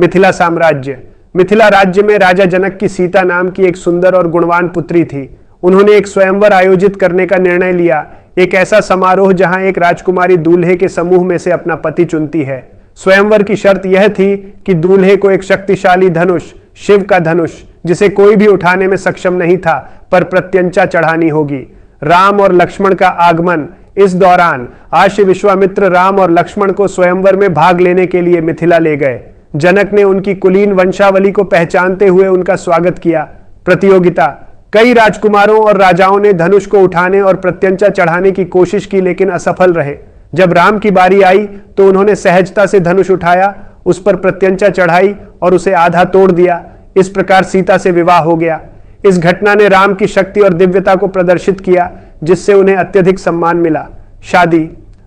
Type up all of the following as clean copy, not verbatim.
मिथिला साम्राज्य। मिथिला राज्य में राजा जनक की सीता नाम की एक सुंदर और गुणवान पुत्री थी। उन्होंने एक स्वयंवर आयोजित करने का निर्णय लिया, एक ऐसा समारोह जहां एक राजकुमारी दूल्हे के समूह में से अपना पति चुनती है। स्वयंवर की शर्त यह थी कि दूल्हे को एक शक्तिशाली धनुष, शिव का धनुष, जिसे कोई भी उठाने में सक्षम नहीं था, पर प्रत्यंचा चढ़ानी होगी। राम और लक्ष्मण का आगमन। इस दौरान आर्य विश्वामित्र राम और लक्ष्मण को स्वयंवर में भाग लेने के लिए मिथिला ले गए। जनक ने उनकी कुलीन वंशावली को पहचानते हुए उनका स्वागत किया। प्रतियोगिता। कई राजकुमारों और राजाओं ने धनुष को उठाने और प्रत्यंचा चढ़ाने की कोशिश की, लेकिन असफल रहे। जब राम की बारी आई तो उन्होंने सहजता से धनुष उठाया, उस पर प्रत्यंचा चढ़ाई और उसे आधा तोड़ दिया। इस प्रकार सीता से विवाह हो गया। इस घटना ने राम की शक्ति और दिव्यता को प्रदर्शित किया, जिससे उन्हें अत्यधिक सम्मान मिला। शादी।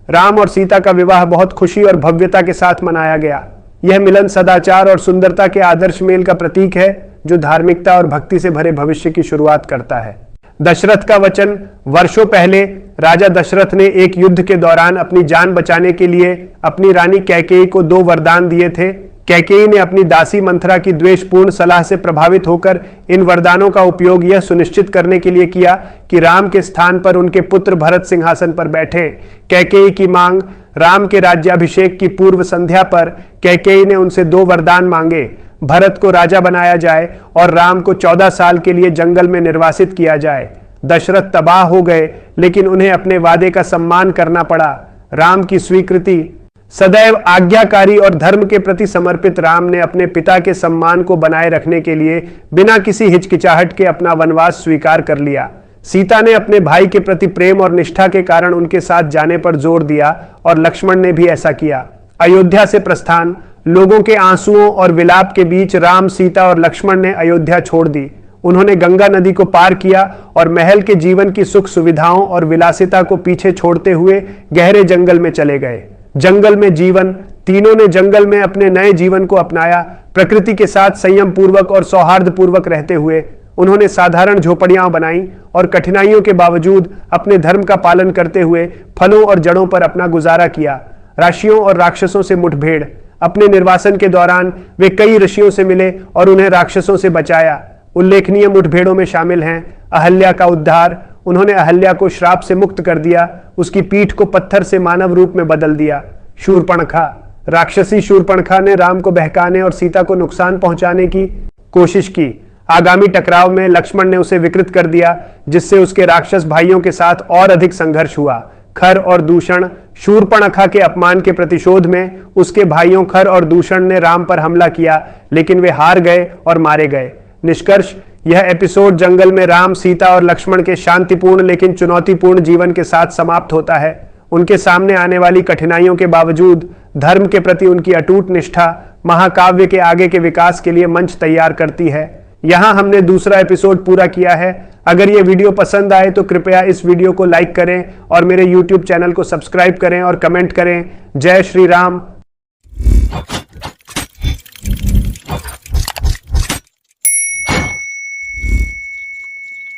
राम और सीता का विवाह बहुत खुशी और भव्यता के साथ मनाया गया। यह मिलन सदाचार और सुंदरता के आदर्श मेल का प्रतीक है, जो धार्मिकता और भक्ति से भरे भविष्य की शुरुआत करता है। दशरथ का वचन। वर्षों पहले राजा दशरथ ने एक युद्ध के दौरान अपनी जान बचाने के लिए अपनी रानी कैकेयी को 2 वरदान दिए थे। कैकेयी ने अपनी दासी मंथरा की द्वेषपूर्ण सलाह से प्रभावित होकर इन वरदानों का उपयोग यह सुनिश्चित करने के लिए किया कि राम के स्थान पर उनके पुत्र भरत सिंहासन पर बैठे। कैकेयी की मांग। राम के राज्याभिषेक की पूर्व संध्या पर कैकेयी ने उनसे 2 वरदान मांगे। भरत को राजा बनाया जाए और राम को 14 साल के लिए जंगल में निर्वासित किया जाए। दशरथ तबाह हो गए, लेकिन उन्हें अपने वादे का सम्मान करना पड़ा। राम की स्वीकृति। सदैव आज्ञाकारी और धर्म के प्रति समर्पित राम ने अपने पिता के सम्मान को बनाए रखने के लिए बिना किसी हिचकिचाहट के अपना वनवास स्वीकार कर लिया। सीता ने अपने भाई के प्रति प्रेम और निष्ठा के कारण उनके साथ जाने पर जोर दिया और लक्ष्मण ने भी ऐसा किया। अयोध्या से प्रस्थान। लोगों के आंसुओं और विलाप के बीच राम, सीता और लक्ष्मण ने अयोध्या छोड़ दी। उन्होंने गंगा नदी को पार किया और महल के जीवन की सुख सुविधाओं और विलासिता को पीछे छोड़ते हुए गहरे जंगल में चले गए। जंगल में जीवन। तीनों ने जंगल में अपने नए जीवन को अपनाया। प्रकृति के साथ संयम पूर्वक और सौहार्द पूर्वक रहते हुए उन्होंने साधारण झोपड़ियां बनाई और कठिनाइयों के बावजूद अपने धर्म का पालन करते हुए फलों और जड़ों पर अपना गुजारा किया। ऋषियों और राक्षसों से मुठभेड़। अपने निर्वासन के दौरान वे कई ऋषियों से मिले और उन्हें राक्षसों से बचाया। उल्लेखनीय मुठभेड़ों में शामिल हैं अहल्या का उद्धार। उन्होंने अहल्या को श्राप से मुक्त कर दिया, उसकी पीठ को पत्थर से मानव रूप में बदल दिया। शूर्पणखा। राक्षसी शूर्पणखा ने राम को बहकाने और सीता को नुकसान पहुंचाने की कोशिश की। आगामी टकराव में लक्ष्मण ने उसे विकृत कर दिया, जिससे उसके राक्षस भाइयों के साथ और अधिक संघर्ष हुआ। खर और दूषण। शूर्पणखा के अपमान के प्रतिशोध में उसके भाइयों खर और दूषण ने राम पर हमला किया, लेकिन वे हार गए और मारे गए। निष्कर्ष। यह एपिसोड जंगल में राम, सीता और लक्ष्मण के शांतिपूर्ण लेकिन चुनौतीपूर्ण जीवन के साथ समाप्त होता है। उनके सामने आने वाली कठिनाइयों के बावजूद धर्म के प्रति उनकी अटूट निष्ठा महाकाव्य के आगे के विकास के लिए मंच तैयार करती है। यहां हमने दूसरा एपिसोड पूरा किया है। अगर ये वीडियो पसंद आए तो कृपया इस वीडियो को लाइक करें और मेरे YouTube चैनल को सब्सक्राइब करें और कमेंट करें। जय श्री राम।